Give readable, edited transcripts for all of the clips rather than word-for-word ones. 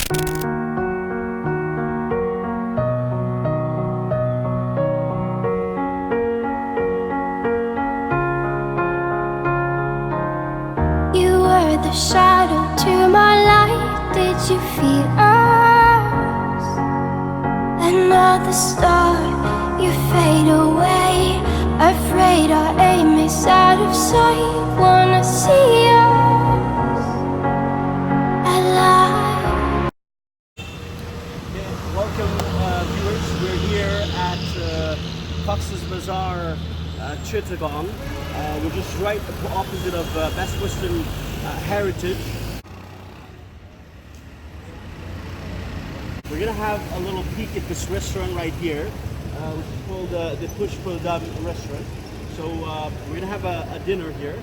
The shadow to my light, did you feel us? Another star, you fade away. Afraid our aim is out of sight. Wanna see us alive. Welcome viewers, we're here at Bazar, Chittagong. We're just right opposite of Best Western Heritage. We're gonna have a little peek at this restaurant right here, which is called the Pushpadum Restaurant. So we're gonna have a dinner here.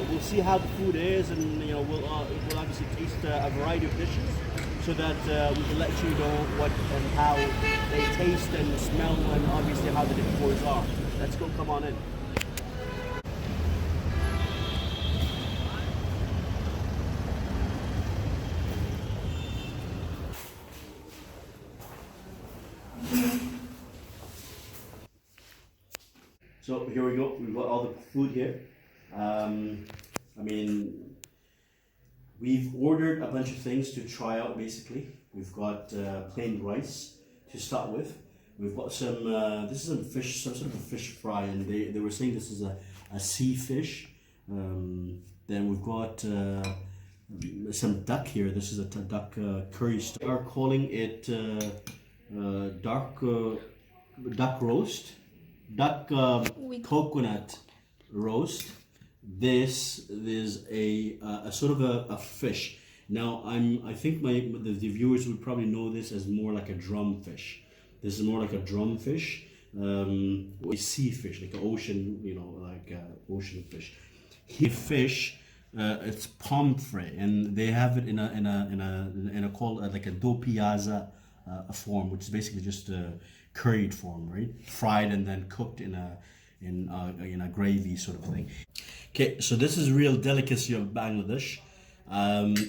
We'll see how the food is, and we'll obviously taste a variety of dishes, so that we can let you know what and how they taste and smell, and obviously how the decors are. Let's go, come on in. So here we go, we've got all the food here. I mean, we've ordered a bunch of things to try out basically. We've got plain rice to start with. We've got some, this is some fish, some sort of a fish fry, and they were saying this is a sea fish. Then we've got some duck here. This is a duck curry. We are calling it duck roast. Duck coconut roast. This is a sort of a fish. Now I think the viewers would probably know this as more like a drum fish. This is more like a drum fish, a sea fish, like an ocean, like ocean fish. Here, fish, it's pomfret, and they have it in a called like a do piazza form, which is basically just a curried form, right? Fried and then cooked in a gravy sort of thing. Okay, so this is a real delicacy of Bangladesh.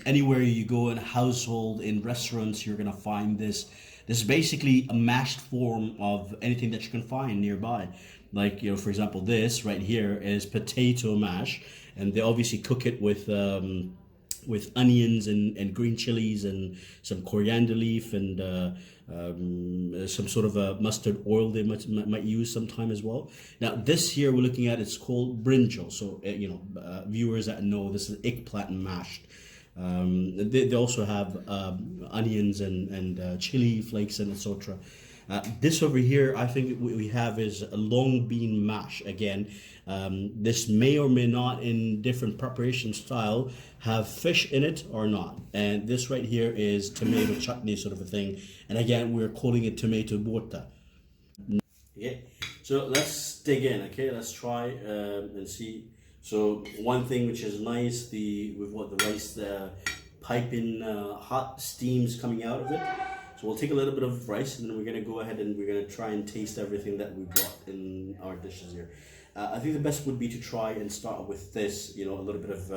Anywhere you go in a household, in restaurants, you're gonna find this. This is basically a mashed form of anything that you can find nearby. Like, for example, this right here is potato mash, and they obviously cook it with onions and green chilies and some coriander leaf and some sort of a mustard oil they might use sometime as well. Now this here we're looking at, it's called brinjal. So viewers that know, this is eggplant mashed. They also have onions and chili flakes and etc. This over here, I think we have is a long bean mash. Again, this may or may not, in different preparation style, have fish in it or not. And this right here is tomato chutney sort of a thing. And again, we're calling it tomato Vhortas. Okay, so let's dig in. Okay, let's try and see. So one thing which is nice, we've got the rice, the piping hot steams coming out of it. So we'll take a little bit of rice, and then we're gonna go ahead and we're gonna try and taste everything that we got in our dishes here. I think the best would be to try and start with this. A little bit of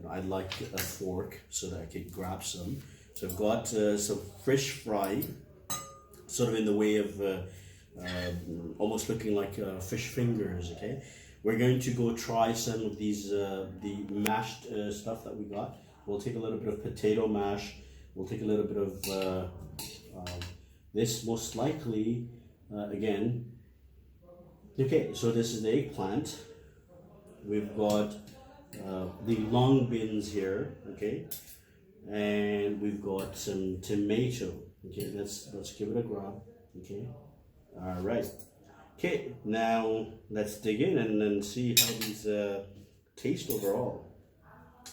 I'd like a fork so that I could grab some. So I've got some fish fry, sort of in the way of almost looking like fish fingers. Okay, we're going to go try some of these the mashed stuff that we got. We'll take a little bit of potato mash. We'll take a little bit of this, most likely, again. Okay, so this is the eggplant. We've got the long beans here, okay, and we've got some tomato. Okay, let's give it a grab. Okay, all right. Okay, now let's dig in and then see how these taste overall.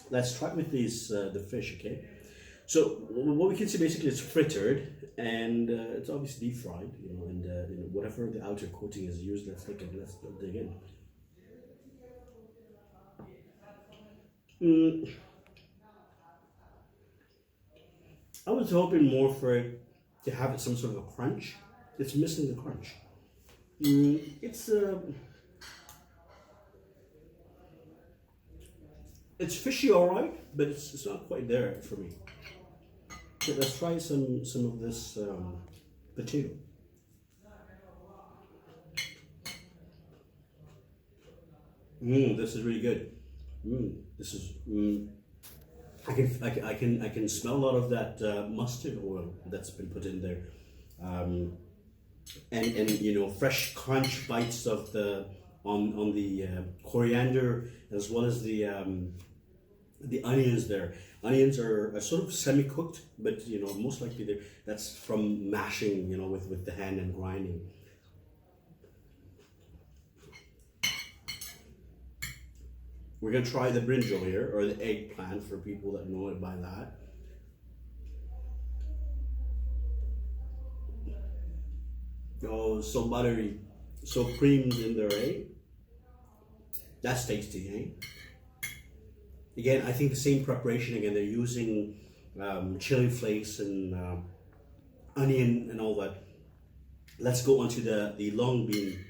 Let's try with these the fish. Okay. So what we can see basically is frittered, and it's obviously deep fried, and whatever the outer coating is used. Let's dig in. I was hoping more for it to have some sort of a crunch. It's missing the crunch. It's fishy, all right, but it's not quite there for me. let's try some of this potato. This is really good. This is. I can smell a lot of that mustard oil that's been put in there, and you know, fresh crunch bites of the on the coriander, as well as the onions there. Onions are sort of semi-cooked, but you know, most likely that's from mashing, you know, with the hand and grinding. We're gonna try the brinjal here, or the eggplant for people that know it by that. Oh, so buttery, so creams in there, eh? That's tasty, eh? Again, I think the same preparation again. They're using chili flakes and onion and all that. Let's go on to the long bean.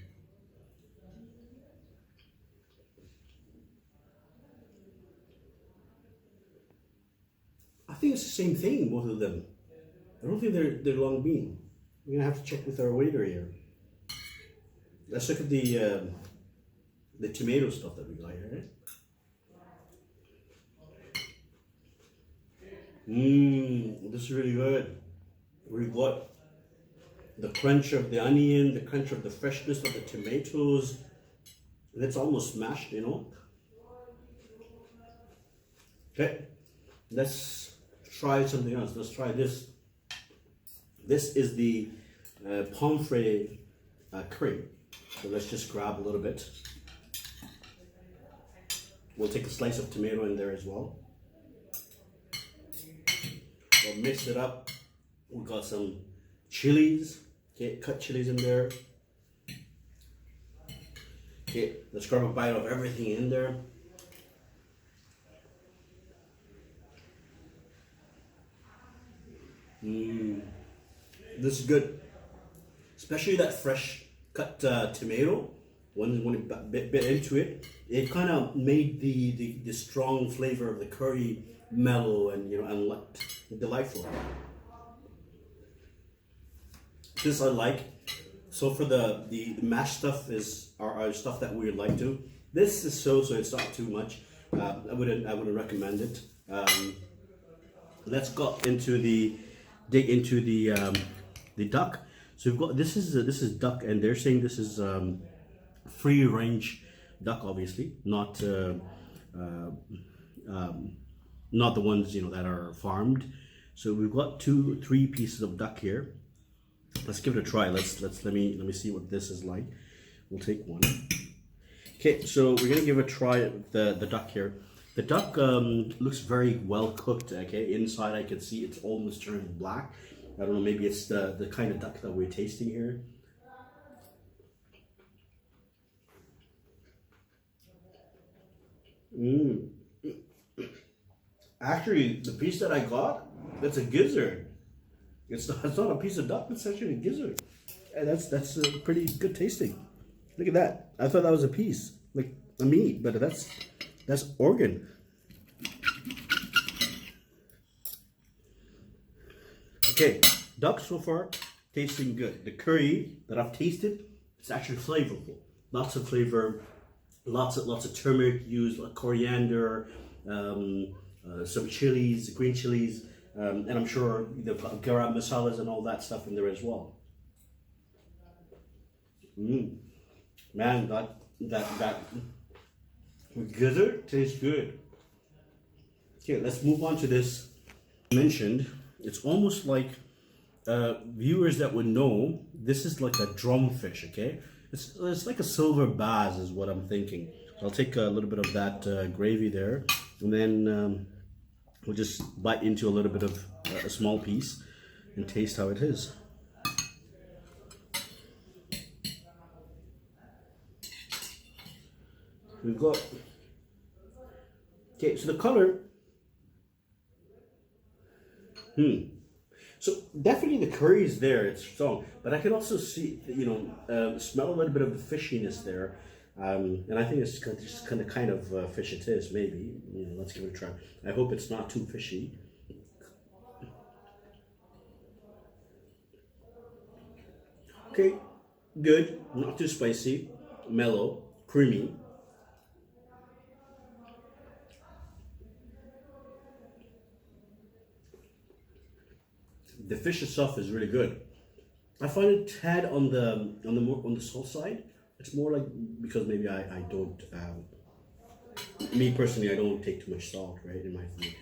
I think it's the same thing, both of them. I don't think they're long bean. We're gonna have to check with our waiter here. Let's look at the tomato stuff that we got here. Right? This is really good. We've got the crunch of the onion, the crunch of the freshness of the tomatoes. And it's almost mashed, you know. Okay, let's try something else. Let's try this. This is the Pomfret curry. So let's just grab a little bit. We'll take a slice of tomato in there as well. We'll mix it up. We've got some chilies. Okay, cut chilies in there. Okay, let's grab a bite of everything in there. This is good, especially that fresh cut tomato. When it bit into it, it kind of made the strong flavor of the curry mellow and, you know, and delightful. This I like. So for the mashed stuff is our stuff that we would like to. This is so it's not too much. I wouldn't recommend it. Let's go dig into the duck. So we've got this is duck, and they're saying this is free range duck, obviously, not the ones, you know, that are farmed. So we've got 2-3 pieces of duck here. Let's give it a try. Let me see what this is like. We'll take one. Okay, so we're gonna give a try at the duck here. The duck looks very well cooked. Okay, inside I can see it's almost turned black. I don't know, maybe it's the kind of duck that we're tasting here. Actually, the piece that I got, that's a gizzard. It's not a piece of duck, it's actually a gizzard. And that's pretty good tasting. Look at that. I thought that was a piece, like a meat, but that's organ. Okay, duck so far tasting good. The curry that I've tasted, it's actually flavorful. Lots of flavor, lots of turmeric used, like coriander, some chilies, green chilies, and I'm sure they've got garam masalas and all that stuff in there as well. Man, that gizzard tastes good. Okay, let's move on to this. Mentioned, it's almost like viewers that would know, this is like a drumfish. Okay, it's like a silver bass is what I'm thinking. So I'll take a little bit of that gravy there, and then we'll just bite into a little bit of a small piece and taste how it is. We've got, okay, so the color, so definitely the curry is there, it's strong, but I can also see, you know, smell a little bit of the fishiness there, and I think it's just kind of fish it is, maybe. You know, let's give it a try. I hope it's not too fishy. Okay, good, not too spicy, mellow, creamy. The fish itself is really good. I find it tad on the salt side. It's more like, because maybe I don't me personally, I don't take too much salt, right, in my food.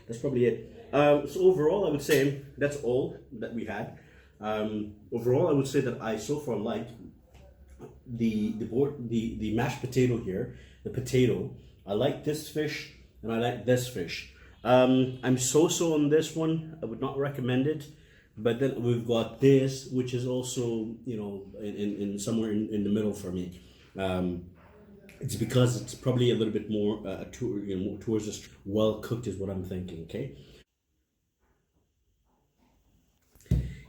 That's probably it. So overall, I would say that's all that we had. Overall, I would say that I so far like the mashed potato here, the potato. I like this fish and I like this fish. I'm so on this one. I would not recommend it. But then we've got this, which is also, you know, in somewhere in the middle for me. It's because it's probably a little bit more more towards this well cooked is what I'm thinking.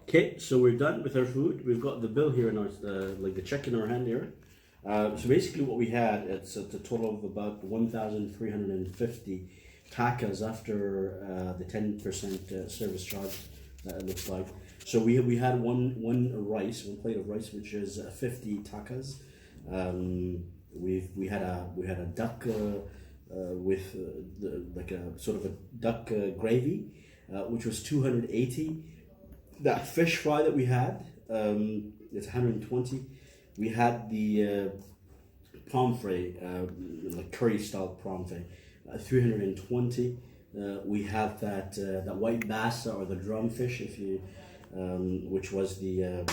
Okay, so we're done with our food. We've got the bill here in our like the check in our hand here. So basically, what we had, it's a total of about 1,350 takas after the 10% service charge. It looks like. So we had one plate of rice, which is 50 takas. We had a duck with like a sort of a duck gravy, which was 280. That fish fry that we had, it's 120. We had the pomfret, like curry style pomfret, 320. We have that white bass or the drumfish, if you, which was the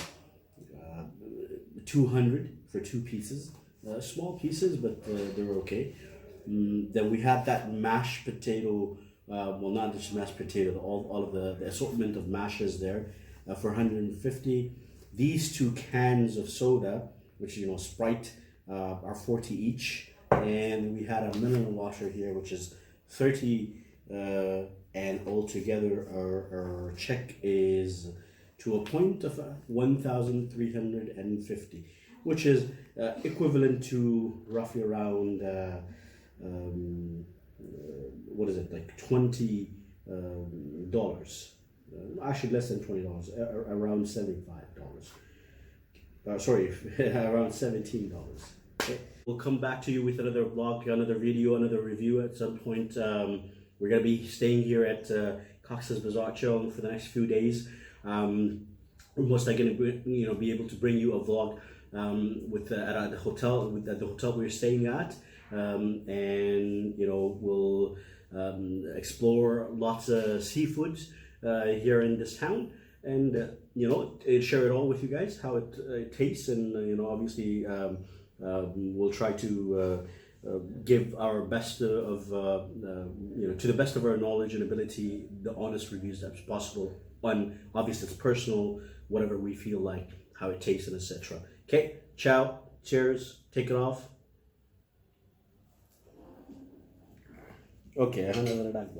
200 for 2 pieces, small pieces, but they were okay. Then we had that mashed potato, well, not just mashed potato, all of the assortment of mashes there, for 150. These 2 cans of soda, which Sprite, are 40 each, and we had a mineral water here, which is 30. And altogether our check is to a point of 1,350, which is equivalent to roughly around what is it, like $20, actually less than $20, around $75. Sorry, around $17. Okay. We'll come back to you with another vlog, another video, another review at some point. We're going to be staying here at Cox's Bazar Chittagong for the next few days. We're most likely going to be able to bring you a vlog with at the hotel we're staying at, and we'll explore lots of seafoods here in this town, and share it all with you guys, how it tastes, and obviously we'll try to give our best to the best of our knowledge and ability, the honest reviews that's possible on, obviously it's personal, whatever we feel like, how it tastes and etc. Okay, ciao, cheers, take it off. Okay, I don't know what I like.